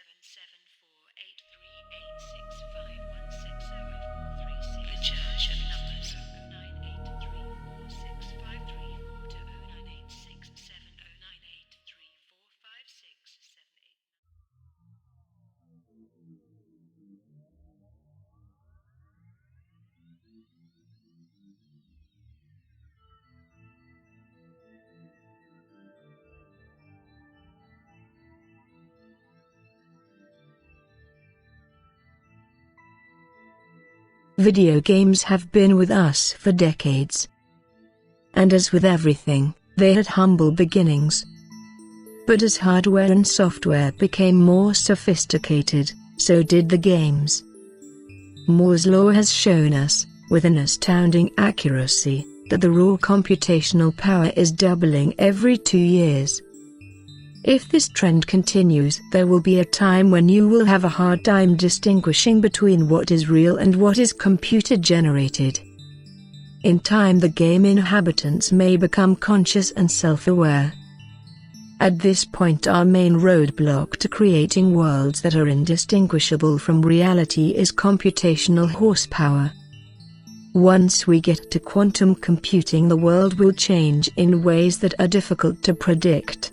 The Church of Numbers. 983465438. Video games have been with us for decades. And as with everything, they had humble beginnings. But as hardware and software became more sophisticated, so did the games. Moore's law has shown us, with an astounding accuracy, that the raw computational power is doubling every 2 years. If this trend continues, there will be a time when you will have a hard time distinguishing between what is real and what is computer-generated. In time, the game inhabitants may become conscious and self-aware. At this point, our main roadblock to creating worlds that are indistinguishable from reality is computational horsepower. Once we get to quantum computing, the world will change in ways that are difficult to predict.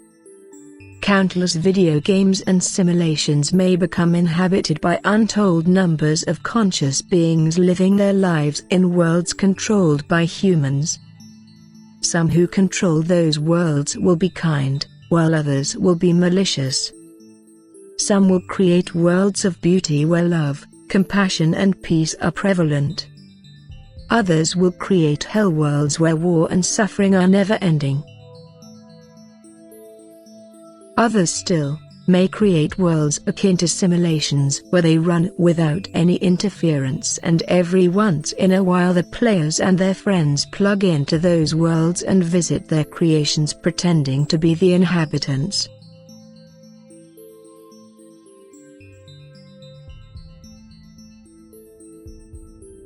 Countless video games and simulations may become inhabited by untold numbers of conscious beings living their lives in worlds controlled by humans. Some who control those worlds will be kind, while others will be malicious. Some will create worlds of beauty where love, compassion and peace are prevalent. Others will create hell worlds where war and suffering are never-ending. Others still may create worlds akin to simulations where they run without any interference, and every once in a while the players and their friends plug into those worlds and visit their creations pretending to be the inhabitants.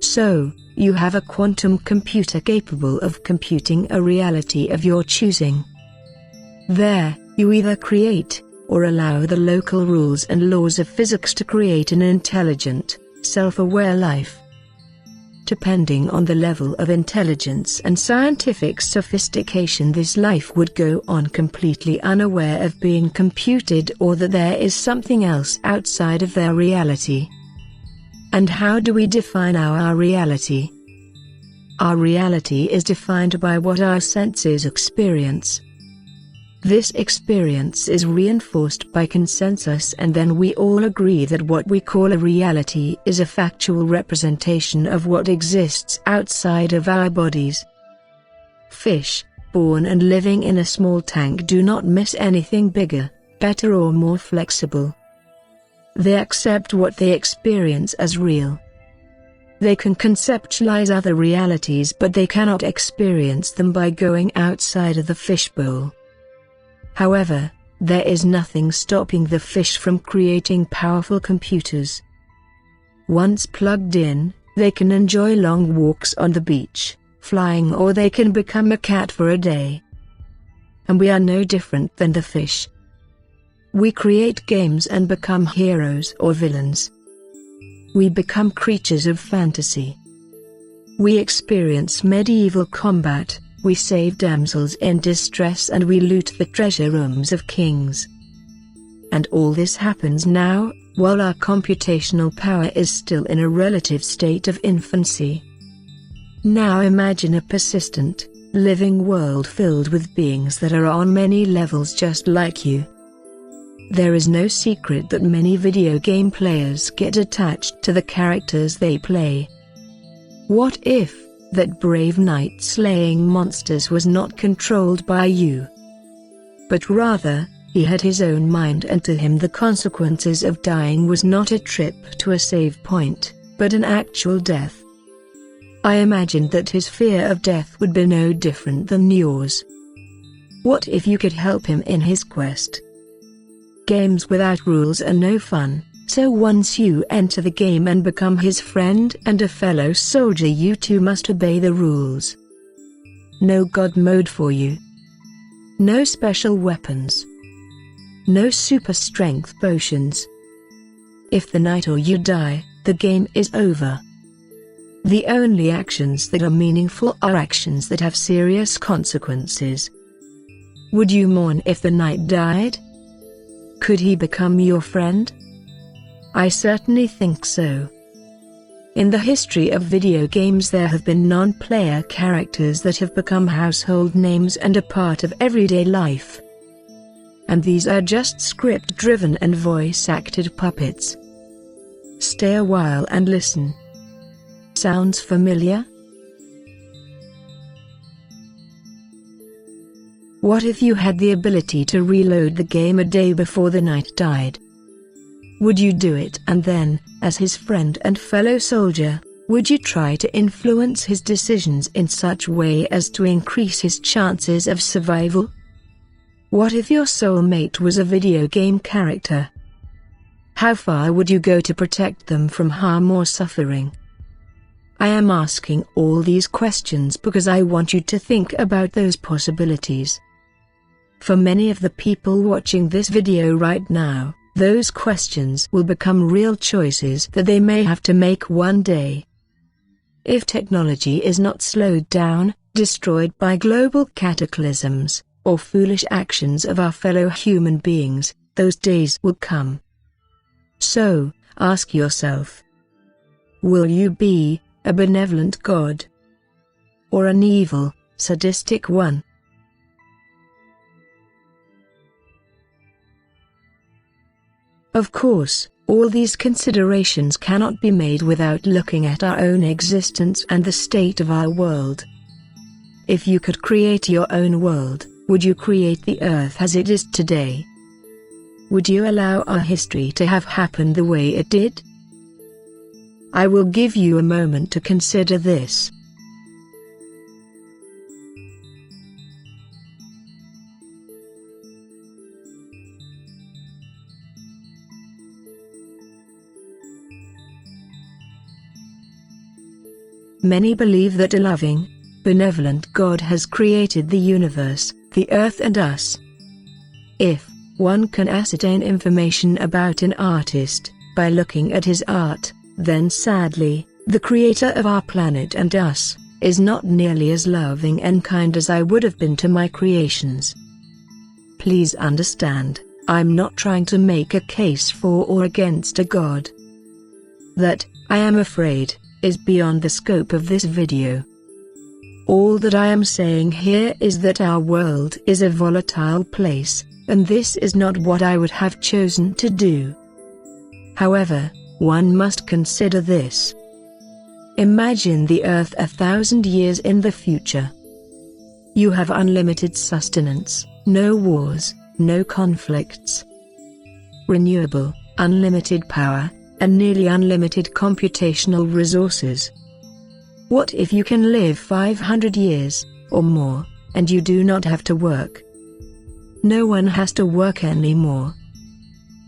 So, you have a quantum computer capable of computing a reality of your choosing. There, you either create, or allow the local rules and laws of physics to create an intelligent, self-aware life. Depending on the level of intelligence and scientific sophistication, this life would go on completely unaware of being computed, or that there is something else outside of their reality. And how do we define our reality? Our reality is defined by what our senses experience. This experience is reinforced by consensus, and then we all agree that what we call a reality is a factual representation of what exists outside of our bodies. Fish, born and living in a small tank, do not miss anything bigger, better or more flexible. They accept what they experience as real. They can conceptualize other realities, but they cannot experience them by going outside of the fishbowl. However, there is nothing stopping the fish from creating powerful computers. Once plugged in, they can enjoy long walks on the beach, flying, or they can become a cat for a day. And we are no different than the fish. We create games and become heroes or villains. We become creatures of fantasy. We experience medieval combat. We save damsels in distress, and we loot the treasure rooms of kings. And all this happens now, while our computational power is still in a relative state of infancy. Now imagine a persistent, living world filled with beings that are on many levels just like you. There is no secret that many video game players get attached to the characters they play. What if that brave knight slaying monsters was not controlled by you, but rather, he had his own mind, and to him the consequences of dying was not a trip to a save point, but an actual death? I imagined that his fear of death would be no different than yours. What if you could help him in his quest? Games without rules are no fun. So once you enter the game and become his friend and a fellow soldier, you too must obey the rules. No God mode for you. No special weapons. No super strength potions. If the night or you die, the game is over. The only actions that are meaningful are actions that have serious consequences. Would you mourn if the knight died? Could he become your friend? I certainly think so. In the history of video games, there have been non-player characters that have become household names and a part of everyday life. And these are just script-driven and voice-acted puppets. Stay a while and listen. Sounds familiar? What if you had the ability to reload the game a day before the knight died? Would you do it, and then, as his friend and fellow soldier, would you try to influence his decisions in such way as to increase his chances of survival? What if your soulmate was a video game character? How far would you go to protect them from harm or suffering? I am asking all these questions because I want you to think about those possibilities. For many of the people watching this video right now, those questions will become real choices that they may have to make one day. If technology is not slowed down, destroyed by global cataclysms, or foolish actions of our fellow human beings, those days will come. So, ask yourself, will you be a benevolent God, or an evil, sadistic one? Of course, all these considerations cannot be made without looking at our own existence and the state of our world. If you could create your own world, would you create the earth as it is today? Would you allow our history to have happened the way it did? I will give you a moment to consider this. Many believe that a loving, benevolent God has created the universe, the earth and us. If one can ascertain information about an artist by looking at his art, then sadly, the creator of our planet and us is not nearly as loving and kind as I would have been to my creations. Please understand, I'm not trying to make a case for or against a God. That, I am afraid, is beyond the scope of this video. All that I am saying here is that our world is a volatile place, and this is not what I would have chosen to do. However, one must consider this. Imagine the Earth 1,000 years in the future. You have unlimited sustenance, no wars, no conflicts. Renewable, unlimited power, and nearly unlimited computational resources. What if you can live 500 years, or more, and you do not have to work? No one has to work anymore.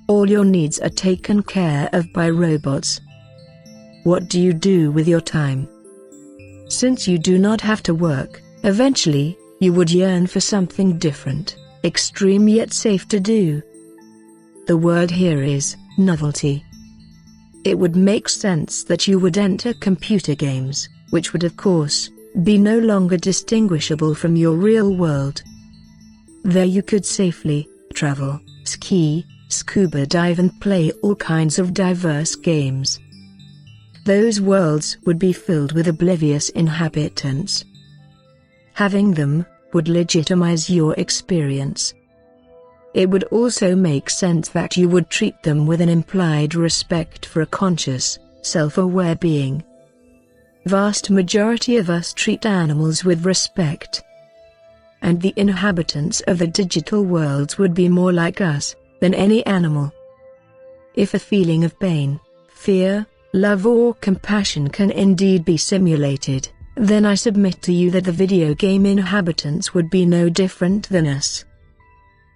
All your needs are taken care of by robots. What do you do with your time? Since you do not have to work, eventually, you would yearn for something different, extreme yet safe to do. The word here is novelty. It would make sense that you would enter computer games, which would of course, be no longer distinguishable from your real world. There you could safely travel, ski, scuba dive and play all kinds of diverse games. Those worlds would be filled with oblivious inhabitants. Having them would legitimize your experience. It would also make sense that you would treat them with an implied respect for a conscious, self-aware being. Vast majority of us treat animals with respect. And the inhabitants of the digital worlds would be more like us than any animal. If a feeling of pain, fear, love or compassion can indeed be simulated, then I submit to you that the video game inhabitants would be no different than us.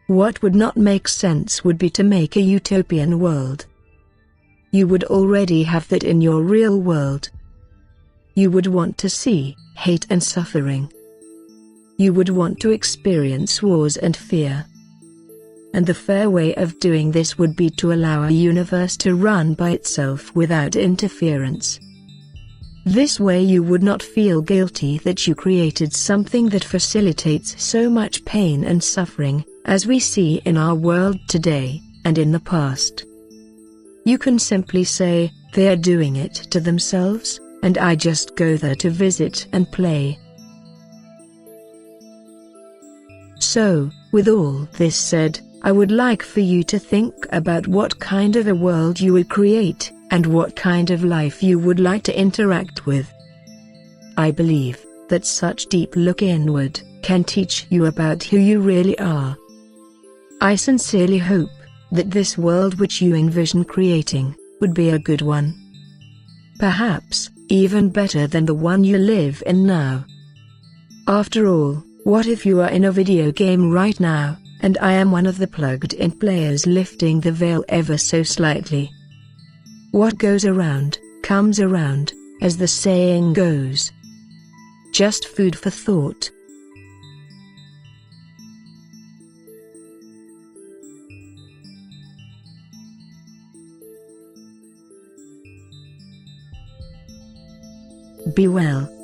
What would not make sense would be to make a utopian world. You would already have that in your real world. You would want to see hate and suffering. You would want to experience wars and fear. and the fair way of doing this would be to allow a universe to run by itself without interference. This way you would not feel guilty that you created something that facilitates so much pain and suffering, as we see in our world today, and in the past. You can simply say, they are doing it to themselves, and I just go there to visit and play. So, with all this said, I would like for you to think about what kind of a world you would create, and what kind of life you would like to interact with. I believe that such deep look inward can teach you about who you really are. I sincerely hope that this world which you envision creating would be a good one. Perhaps even better than the one you live in now. After all, what if you are in a video game right now, and I am one of the plugged-in players lifting the veil ever so slightly? What goes around, comes around, as the saying goes. Just food for thought. Be well.